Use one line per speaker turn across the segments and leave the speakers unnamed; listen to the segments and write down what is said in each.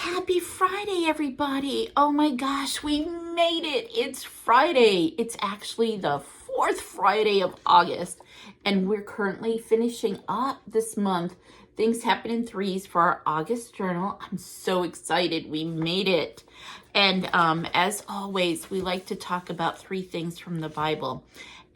Happy Friday, everybody. Oh my gosh, we made it. It's Friday. It's actually the fourth Friday of August, and we're currently finishing up this month. Things happen in threes for our August journal. I'm so excited. We made it. And as always, we like to talk about three things from the Bible.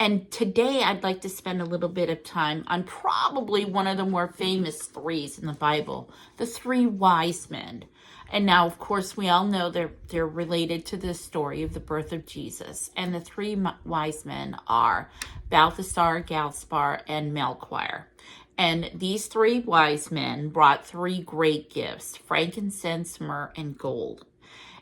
And today I'd like to spend a little bit of time on probably one of the more famous threes in the Bible, the three wise men. And now, of course, we all know they're related to the story of the birth of Jesus. And the three wise men are Balthasar, Gaspar, and Melchior. And these three wise men brought three great gifts: frankincense, myrrh, and gold.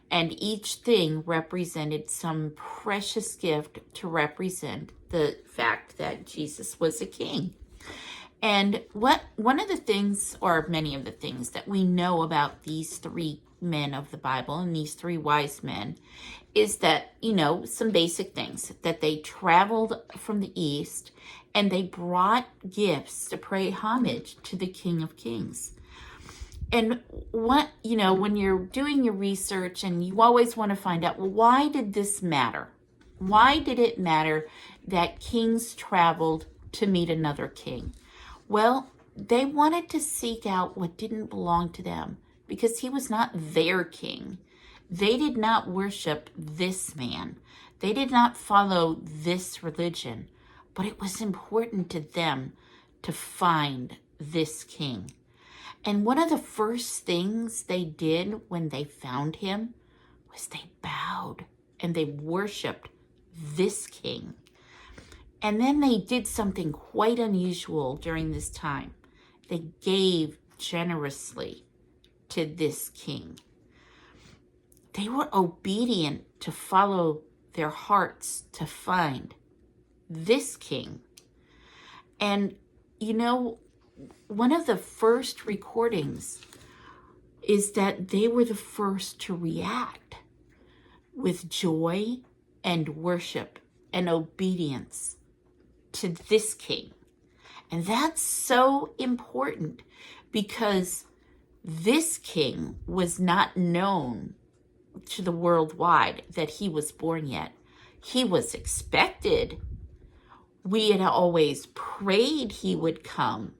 And each thing represented some precious gift to represent the fact that Jesus was a king. And one of the things, or many of the things that we know about these three men of the Bible and these three wise men is that, some basic things, that they traveled from the east and they brought gifts to pay homage to the King of Kings. And when you're doing your research and you always want to find out, well, why did this matter? Why did it matter that kings traveled to meet another king? Well, they wanted to seek out what didn't belong to them because he was not their king. They did not worship this man. They did not follow this religion, but it was important to them to find this king. And one of the first things they did when they found him was they bowed and they worshiped this king. And then they did something quite unusual during this time. They gave generously to this king. They were obedient to follow their hearts to find this king. And one of the first recordings is that they were the first to react with joy and worship and obedience to this king. And that's so important because this king was not known to the worldwide that he was born yet. He was expected. We had always prayed he would come,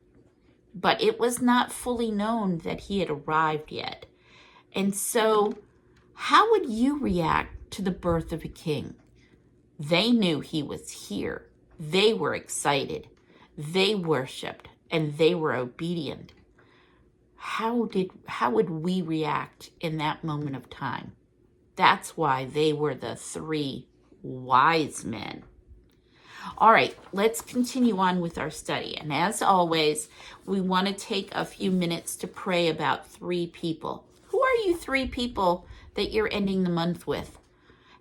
but it was not fully known that he had arrived yet. And so, how would you react to the birth of a king? They knew he was here. They were excited. They worshiped, and they were obedient. How would we react in that moment of time? That's why they were the three wise men. All right, let's continue on with our study. And as always, we want to take a few minutes to pray about three people. Who are you three people that you're ending the month with?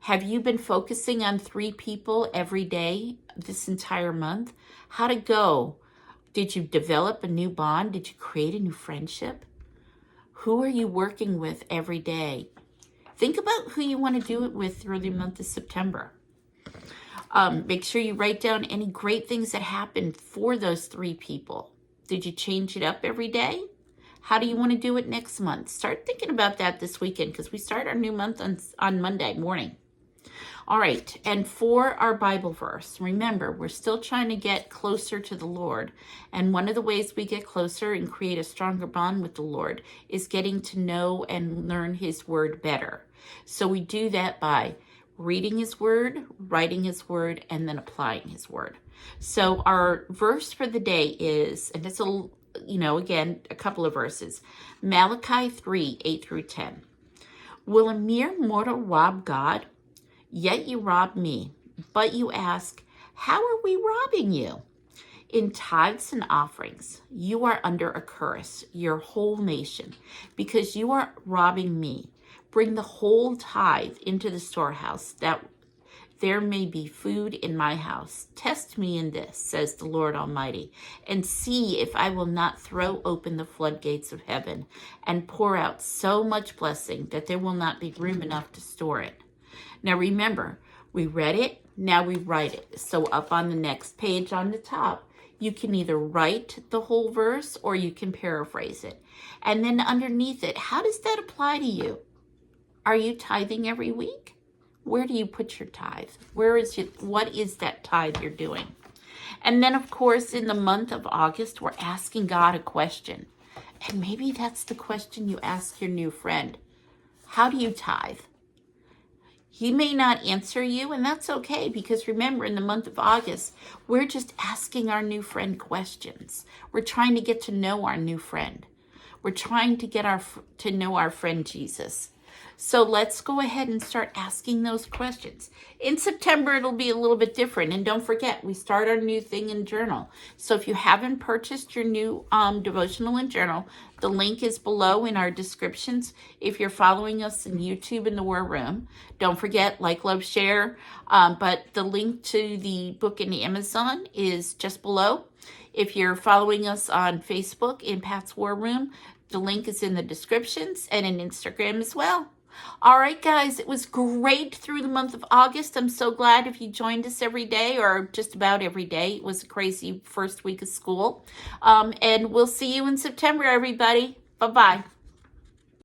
Have you been focusing on three people every day this entire month? How'd it go? Did you develop a new bond? Did you create a new friendship? Who are you working with every day? Think about who you want to do it with through the month of September. Make sure you write down any great things that happened for those three people. Did you change it up every day? How do you want to do it next month? Start thinking about that this weekend because we start our new month on Monday morning. All right, and for our Bible verse, remember, we're still trying to get closer to the Lord. And one of the ways we get closer and create a stronger bond with the Lord is getting to know and learn his word better. So we do that by reading his word, writing his word, and then applying his word. So our verse for the day is, and it's again, a couple of verses, Malachi 3, 8 through 10. Will a mere mortal rob God? Yet you rob me. But you ask, how are we robbing you? In tithes and offerings, you are under a curse, your whole nation, because you are robbing me. Bring the whole tithe into the storehouse, that there may be food in my house. Test me in this, says the Lord Almighty, and see if I will not throw open the floodgates of heaven and pour out so much blessing that there will not be room enough to store it. Now remember, we read it, now we write it. So up on the next page on the top, You can either write the whole verse or you can paraphrase it. And then underneath it, how does that apply to you? Are you tithing every week? Where do you put your tithe? What is that tithe you're doing? And then, of course, in the month of August, we're asking God a question. And maybe that's the question you ask your new friend. How do you tithe? He may not answer you, and that's okay, because remember, in the month of August, we're just asking our new friend questions. We're trying to get to know our new friend. We're trying to get to know our friend Jesus. So let's go ahead and start asking those questions. In September, it'll be a little bit different. And don't forget, we start our new thing in journal. So if you haven't purchased your new devotional and journal, the link is below in our descriptions. If you're following us in YouTube in the War Room, don't forget, like, love, share. But the link to the book in Amazon is just below. If you're following us on Facebook in Pat's War Room, the link is in the descriptions and in Instagram as well. All right, guys, it was great through the month of August. I'm so glad if you joined us every day or just about every day. It was a crazy first week of school. And we'll see you in September, everybody. Bye-bye.